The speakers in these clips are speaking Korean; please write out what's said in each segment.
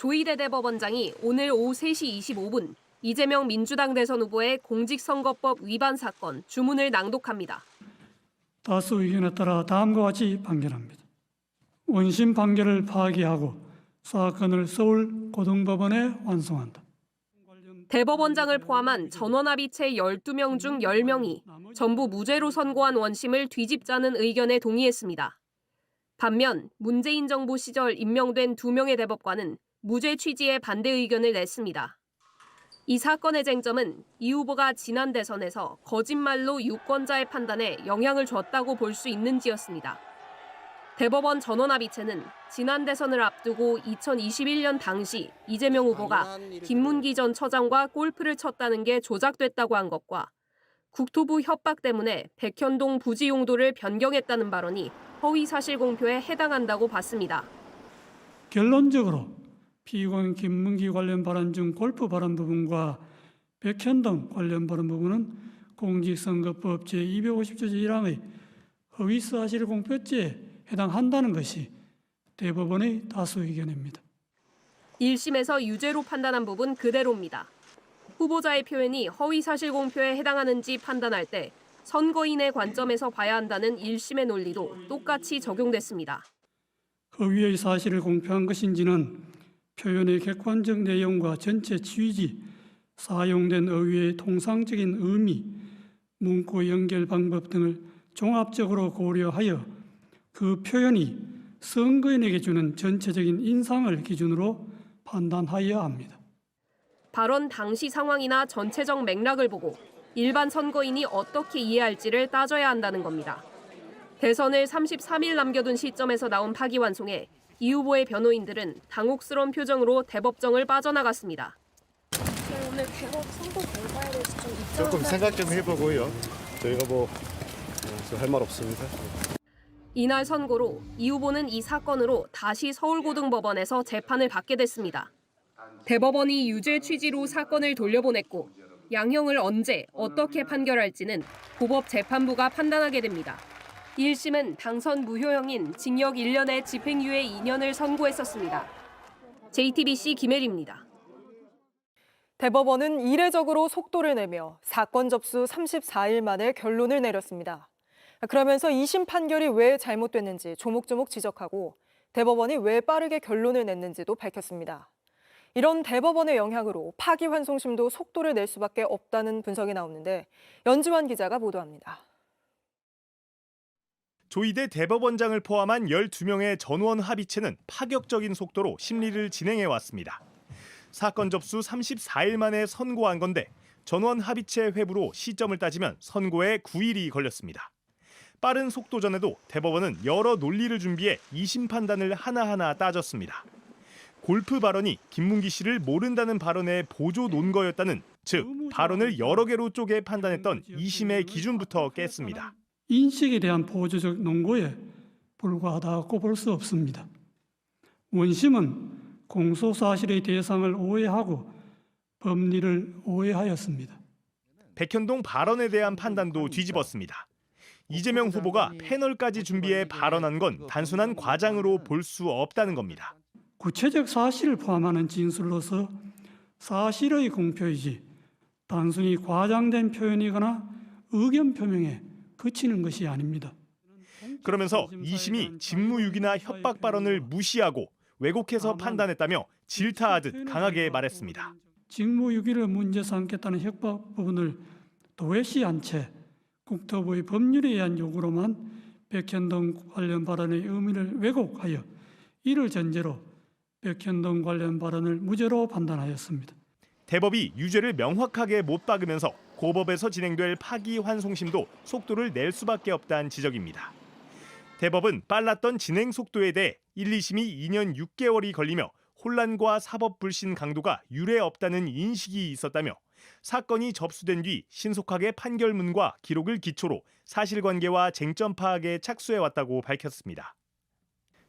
조희대 대법원장이 오늘 오후 3시 25분 이재명 민주당 대선 후보의 공직선거법 위반 사건 주문을 낭독합니다. 다수 의견에 따라 다음과 같이 판결합니다. 원심 판결을 파기하고 사건을 서울 고등법원에 완송한다. 대법원장을 포함한 전원합의체 12명 중 10명이 전부 무죄로 선고한 원심을 뒤집자는 의견에 동의했습니다. 반면 문재인 정부 시절 임명된 2명의 대법관은 무죄 취지의 반대 의견을 냈습니다. 이 사건의 쟁점은 이 후보가 지난 대선에서 거짓말로 유권자의 판단에 영향을 줬다고 볼 수 있는지였습니다. 대법원 전원합의체는 지난 대선을 앞두고 2021년 당시 이재명 후보가 김문기 전 처장과 골프를 쳤다는 게 조작됐다고 한 것과 국토부 협박 때문에 백현동 부지 용도를 변경했다는 발언이 허위사실 공표에 해당한다고 봤습니다. 결론적으로 피고인 김문기 관련 발언 중 골프 발언 부분과 백현동 관련 발언 부분은 공직선거법 제250조 제1항의 허위사실 공표죄에 해당한다는 것이 대법원의 다수 의견입니다. 1심에서 유죄로 판단한 부분 그대로입니다. 후보자의 표현이 허위사실 공표에 해당하는지 판단할 때 선거인의 관점에서 봐야 한다는 1심의 논리도 똑같이 적용됐습니다. 허위의 사실을 공표한 것인지는 표현의 객관적 내용과 전체 취지, 사용된 어휘의 통상적인 의미, 문구 연결 방법 등을 종합적으로 고려하여 그 표현이 선거인에게 주는 전체적인 인상을 기준으로 판단하여야 합니다. 발언 당시 상황이나 전체적 맥락을 보고 일반 선거인이 어떻게 이해할지를 따져야 한다는 겁니다. 대선을 33일 남겨둔 시점에서 나온 파기환송에 이 후보의 변호인들은 당혹스러운 표정으로 대법정을 빠져나갔습니다. 오늘 대법 선고 결과에 대해서 좀 조금 생각 좀 해보고요. 저희가 할 말 없습니다. 이날 선고로 이 후보는 이 사건으로 다시 서울고등법원에서 재판을 받게 됐습니다. 대법원이 유죄 취지로 사건을 돌려보냈고 양형을 언제 어떻게 판결할지는 고법재판부가 판단하게 됩니다. 1심은 당선 무효형인 징역 1년에 집행유예 2년을 선고했었습니다. JTBC 김혜리입니다. 대법원은 이례적으로 속도를 내며 사건 접수 34일 만에 결론을 내렸습니다. 그러면서 2심 판결이 왜 잘못됐는지 조목조목 지적하고 대법원이 왜 빠르게 결론을 냈는지도 밝혔습니다. 이런 대법원의 영향으로 파기환송심도 속도를 낼 수밖에 없다는 분석이 나오는데 연주환 기자가 보도합니다. 조희대 대법원장을 포함한 12명의 전원 합의체는 파격적인 속도로 심리를 진행해왔습니다. 사건 접수 34일 만에 선고한 건데 전원 합의체 회부로 시점을 따지면 선고에 9일이 걸렸습니다. 빠른 속도전에도 대법원은 여러 논리를 준비해 2심 판단을 하나하나 따졌습니다. 골프 발언이 김문기 씨를 모른다는 발언의 보조 논거였다는, 즉 발언을 여러 개로 쪼개 판단했던 2심의 기준부터 깼습니다. 인식에 대한 보조적 논거에 불과하다고 볼 수 없습니다. 원심은 공소사실의 대상을 오해하고 법리를 오해하였습니다. 백현동 발언에 대한 판단도 뒤집었습니다. 이재명 후보가 패널까지 준비해 발언한 건 단순한 과장으로 볼 수 없다는 겁니다. 구체적 사실을 포함하는 진술로서 사실의 공표이지 단순히 과장된 표현이거나 의견 표명에 그치는 것이 아닙니다. 그러면서 2심이 직무유기나 협박 발언을 무시하고 왜곡해서 판단했다며 질타하듯 강하게 말했습니다. 직무유기를 문제 삼겠다는 협박 부분을 도외시한 채 국토부의 법률에 의한 요구로만 백현동 관련 발언의 의미를 왜곡하여 이를 전제로 백현동 관련 발언을 무죄로 판단하였습니다. 대법이 유죄를 명확하게 못 박으면서 고법에서 진행될 파기환송심도 속도를 낼 수밖에 없다는 지적입니다. 대법은 빨랐던 진행 속도에 대해 1, 2심이 2년 6개월이 걸리며 혼란과 사법 불신 강도가 유례 없다는 인식이 있었다며 사건이 접수된 뒤 신속하게 판결문과 기록을 기초로 사실관계와 쟁점 파악에 착수해왔다고 밝혔습니다.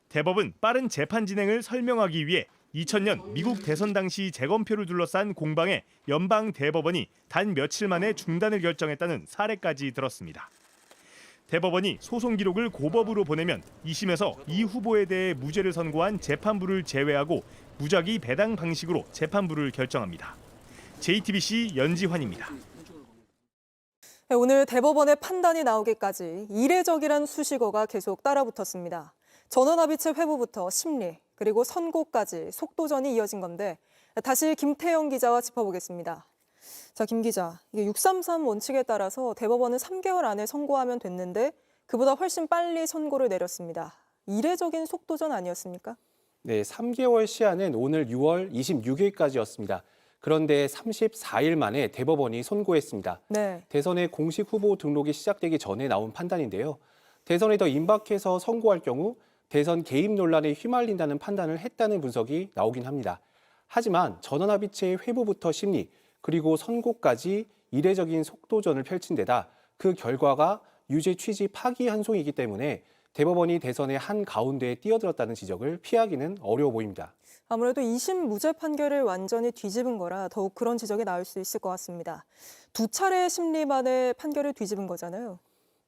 대법은 빠른 재판 진행을 설명하기 위해 2000년 미국 대선 당시 재검표를 둘러싼 공방에 연방 대법원이 단 며칠 만에 중단을 결정했다는 사례까지 들었습니다. 대법원이 소송 기록을 고법으로 보내면 2심에서 이 후보에 대해 무죄를 선고한 재판부를 제외하고 무작위 배당 방식으로 재판부를 결정합니다. JTBC 연지환입니다. 네, 오늘 대법원의 판단이 나오기까지 이례적이란 수식어가 계속 따라붙었습니다. 전원합의체 회부부터 심리, 그리고 선고까지 속도전이 이어진 건데 다시 김태영 기자와 짚어보겠습니다. 자, 김 기자, 이게 633 원칙에 따라서 대법원은 3개월 안에 선고하면 됐는데 그보다 훨씬 빨리 선고를 내렸습니다. 이례적인 속도전 아니었습니까? 네, 3개월 시한은 오늘 6월 26일까지였습니다. 그런데 34일 만에 대법원이 선고했습니다. 네. 대선의 공식 후보 등록이 시작되기 전에 나온 판단인데요. 대선에 더 임박해서 선고할 경우 대선 개입 논란에 휘말린다는 판단을 했다는 분석이 나오긴 합니다. 하지만 전원합의체의 회부부터 심리, 그리고 선고까지 이례적인 속도전을 펼친 데다 그 결과가 유죄 취지 파기환송이기 때문에 대법원이 대선의 한가운데에 뛰어들었다는 지적을 피하기는 어려워 보입니다. 아무래도 2심 무죄 판결을 완전히 뒤집은 거라 더욱 그런 지적이 나올 수 있을 것 같습니다. 두 차례 심리 만에 판결을 뒤집은 거잖아요.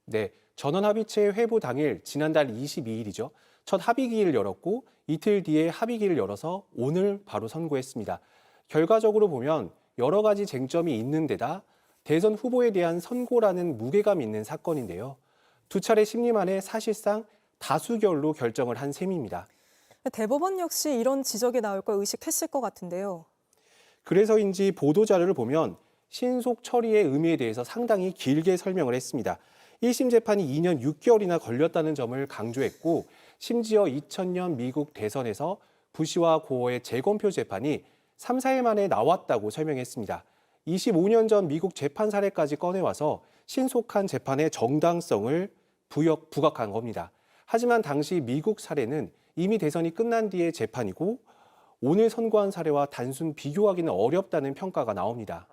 네, 전원합의체 회부 당일 지난달 22일이죠. 첫 합의기일을 열었고 이틀 뒤에 합의기일을 열어서 오늘 바로 선고했습니다. 결과적으로 보면 여러 가지 쟁점이 있는 데다 대선 후보에 대한 선고라는 무게감 있는 사건인데요. 두 차례 심리 만에 사실상 다수결로 결정을 한 셈입니다. 대법원 역시 이런 지적이 나올 걸 의식했을 것 같은데요. 그래서인지 보도자료를 보면 신속 처리의 의미에 대해서 상당히 길게 설명을 했습니다. 1심 재판이 2년 6개월이나 걸렸다는 점을 강조했고 심지어 2000년 미국 대선에서 부시와 고어의 재검표 재판이 3, 4일 만에 나왔다고 설명했습니다. 25년 전 미국 재판 사례까지 꺼내와서 신속한 재판의 정당성을 부각한 겁니다. 하지만 당시 미국 사례는 이미 대선이 끝난 뒤의 재판이고 오늘 선고한 사례와 단순 비교하기는 어렵다는 평가가 나옵니다.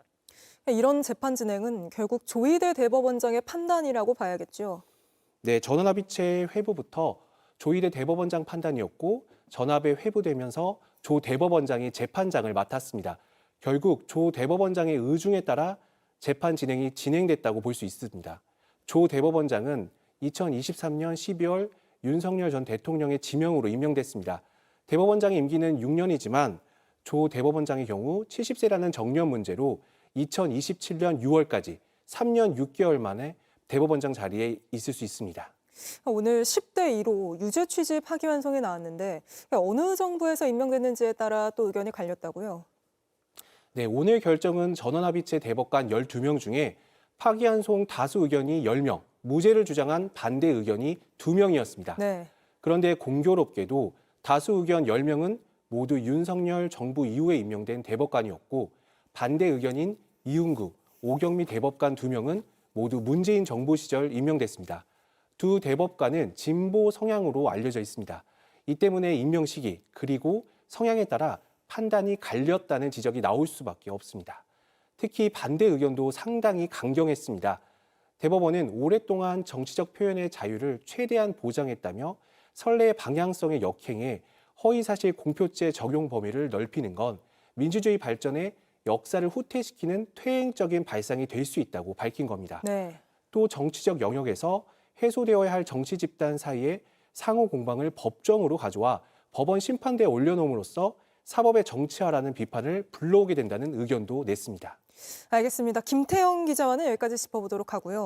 이런 재판 진행은 결국 조희대 대법원장의 판단이라고 봐야겠죠. 네, 전원합의체 회부부터 조희대 대법원장 판단이었고 전합에 회부되면서 조 대법원장이 재판장을 맡았습니다. 결국 조 대법원장의 의중에 따라 재판 진행이 진행됐다고 볼 수 있습니다. 조 대법원장은 2023년 12월 윤석열 전 대통령의 지명으로 임명됐습니다. 대법원장의 임기는 6년이지만 조 대법원장의 경우 70세라는 정년 문제로 2027년 6월까지 3년 6개월 만에 대법원장 자리에 있을 수 있습니다. 오늘 10대 2로 유죄 취지 파기환송이 나왔는데 어느 정부에서 임명됐는지에 따라 또 의견이 갈렸다고요? 네, 오늘 결정은 전원합의체 대법관 12명 중에 파기환송 다수 의견이 10명, 무죄를 주장한 반대 의견이 2명이었습니다. 네. 그런데 공교롭게도 다수 의견 10명은 모두 윤석열 정부 이후에 임명된 대법관이었고 반대 의견인 이웅구, 오경미 대법관 2명은 모두 문재인 정부 시절 임명됐습니다. 두 대법관은 진보 성향으로 알려져 있습니다. 이 때문에 임명 시기 그리고 성향에 따라 판단이 갈렸다는 지적이 나올 수밖에 없습니다. 특히 반대 의견도 상당히 강경했습니다. 대법원은 오랫동안 정치적 표현의 자유를 최대한 보장했다며 선례의 방향성의 역행에 허위사실 공표죄 적용 범위를 넓히는 건 민주주의 발전에 역사를 후퇴시키는 퇴행적인 발상이 될 수 있다고 밝힌 겁니다. 네. 또 정치적 영역에서 해소되어야 할 정치 집단 사이에 상호 공방을 법정으로 가져와 법원 심판대에 올려놓음으로써 사법의 정치화라는 비판을 불러오게 된다는 의견도 냈습니다. 알겠습니다. 김태영 기자와는 여기까지 짚어보도록 하고요.